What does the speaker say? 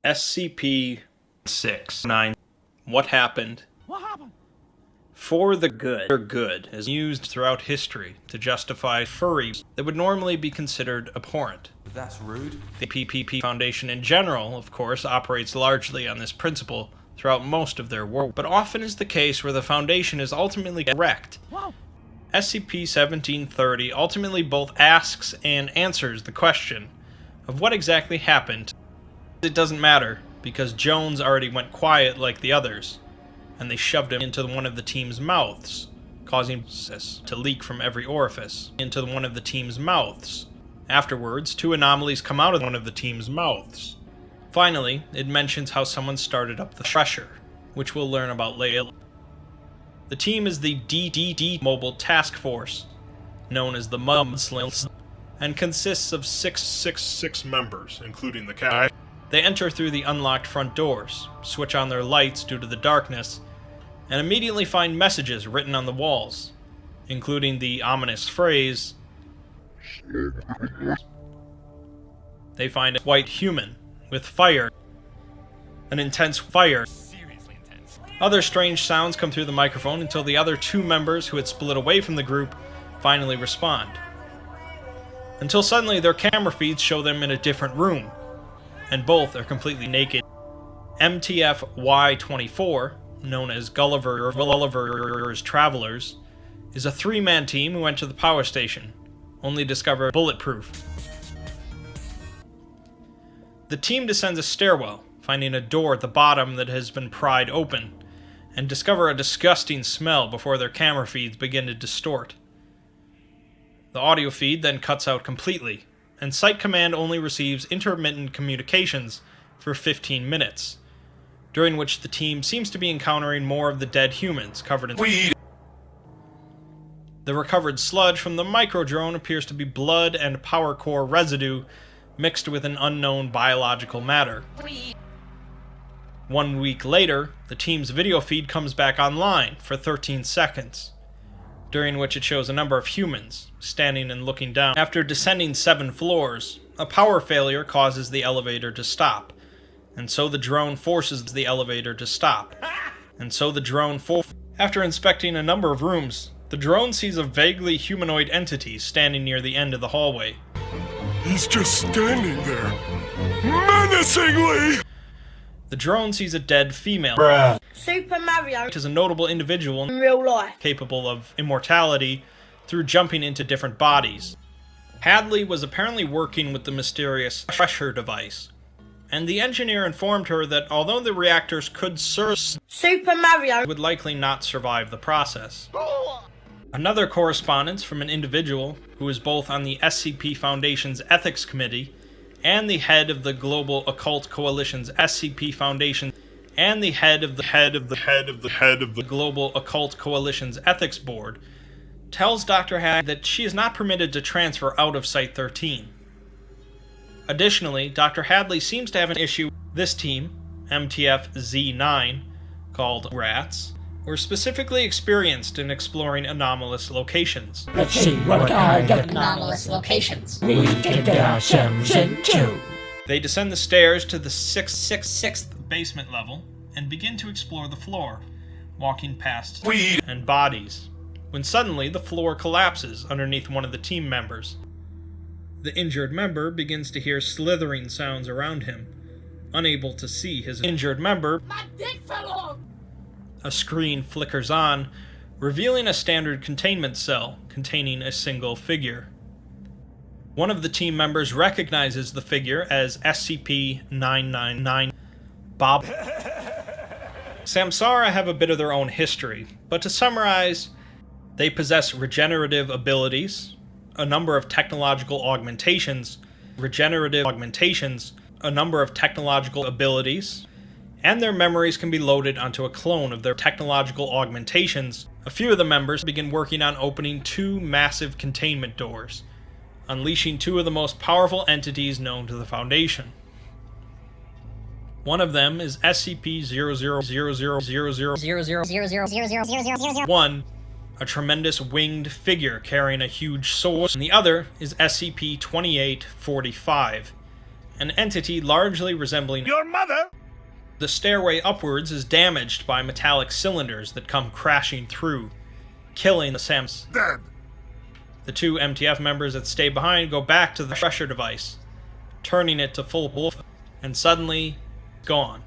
SCP-69. What happened? What happened? For the good, or good, is used throughout history to justify furries that would normally be considered abhorrent. That's rude. The PPP Foundation in general, of course, operates largely on this principle throughout most of their work, but often is the case where the Foundation is ultimately correct. Wow. SCP-1730 ultimately both asks and answers the question of what exactly happened. It doesn't matter, because Jones already went quiet like the others, and they shoved him into one of the team's mouths, causing to leak from every orifice into one of the team's mouths. Afterwards, 2 anomalies come out of one of the team's mouths. Finally, it mentions how someone started up the thresher, which we'll learn about later. The team is the DDD Mobile Task Force, known as the Mudslings, and consists of six members, including the cat. They enter through the unlocked front doors, switch on their lights due to the darkness, and immediately find messages written on the walls, including the ominous phrase, they find a white human with fire, an intense fire. Seriously intense. Other strange sounds come through the microphone until the other 2 members who had split away from the group finally respond. Until suddenly their camera feeds show them in a different room, and both are completely naked. MTF Y24, known as Gulliver's Travelers, is a 3-man team who went to the power station, only discovered bulletproof. The team descends a stairwell, finding a door at the bottom that has been pried open, and discover a disgusting smell before their camera feeds begin to distort. The audio feed then cuts out completely, and Site Command only receives intermittent communications for 15 minutes, during which the team seems to be encountering more of the dead humans covered in weed. The recovered sludge from the microdrone appears to be blood and power core residue mixed with an unknown biological matter. 1 week later, the team's video feed comes back online for 13 seconds, during which it shows a number of humans standing and looking down. After descending 7 floors, a power failure causes the elevator to stop, and so the drone forces the elevator to stop. After inspecting a number of rooms, the drone sees a vaguely humanoid entity standing near the end of the hallway. He's just standing there, menacingly! The drone sees a dead female. Super Mario It is a notable individual in real life. capable of immortality through jumping into different bodies. Hadley was apparently working with the mysterious thresher device, and the engineer informed her that although the reactors could Super Mario would likely not survive the process. Another correspondence from an individual who is both on the SCP Foundation's Ethics Committee and the head of the Global Occult Coalition's SCP Foundation and the head of the Global Occult Coalition's Ethics Board tells Dr. Hadley that she is not permitted to transfer out of Site-13. Additionally, Dr. Hadley seems to have an issue with this team, MTF-Z9, called Rats, were specifically experienced in exploring anomalous locations. Let's see what are the anomalous locations. we can get ourselves into. They descend the stairs to the sixth basement level and begin to explore the floor, walking past weed and bodies, when suddenly the floor collapses underneath one of the team members. The injured member begins to hear slithering sounds around him, unable to see his injured member. My dick fell off! A screen flickers on, revealing a standard containment cell containing a single figure. One of the team members recognizes the figure as SCP-999 Bob. Samsara have a bit of their own history, but to summarize, they possess regenerative abilities, a number of technological augmentations, and their memories can be loaded onto a clone of their technological augmentations. A few of the members begin working on opening 2 massive containment doors, unleashing 2 of the most powerful entities known to the Foundation. One of them is SCP-00000001, a tremendous winged figure carrying a huge sword, and the other is SCP-2845, an entity largely resembling Your mother? The stairway upwards is damaged by metallic cylinders that come crashing through, killing the Sams. Dead. The two MTF members that stay behind go back to the pressure device, turning it to full wolf, and suddenly, gone.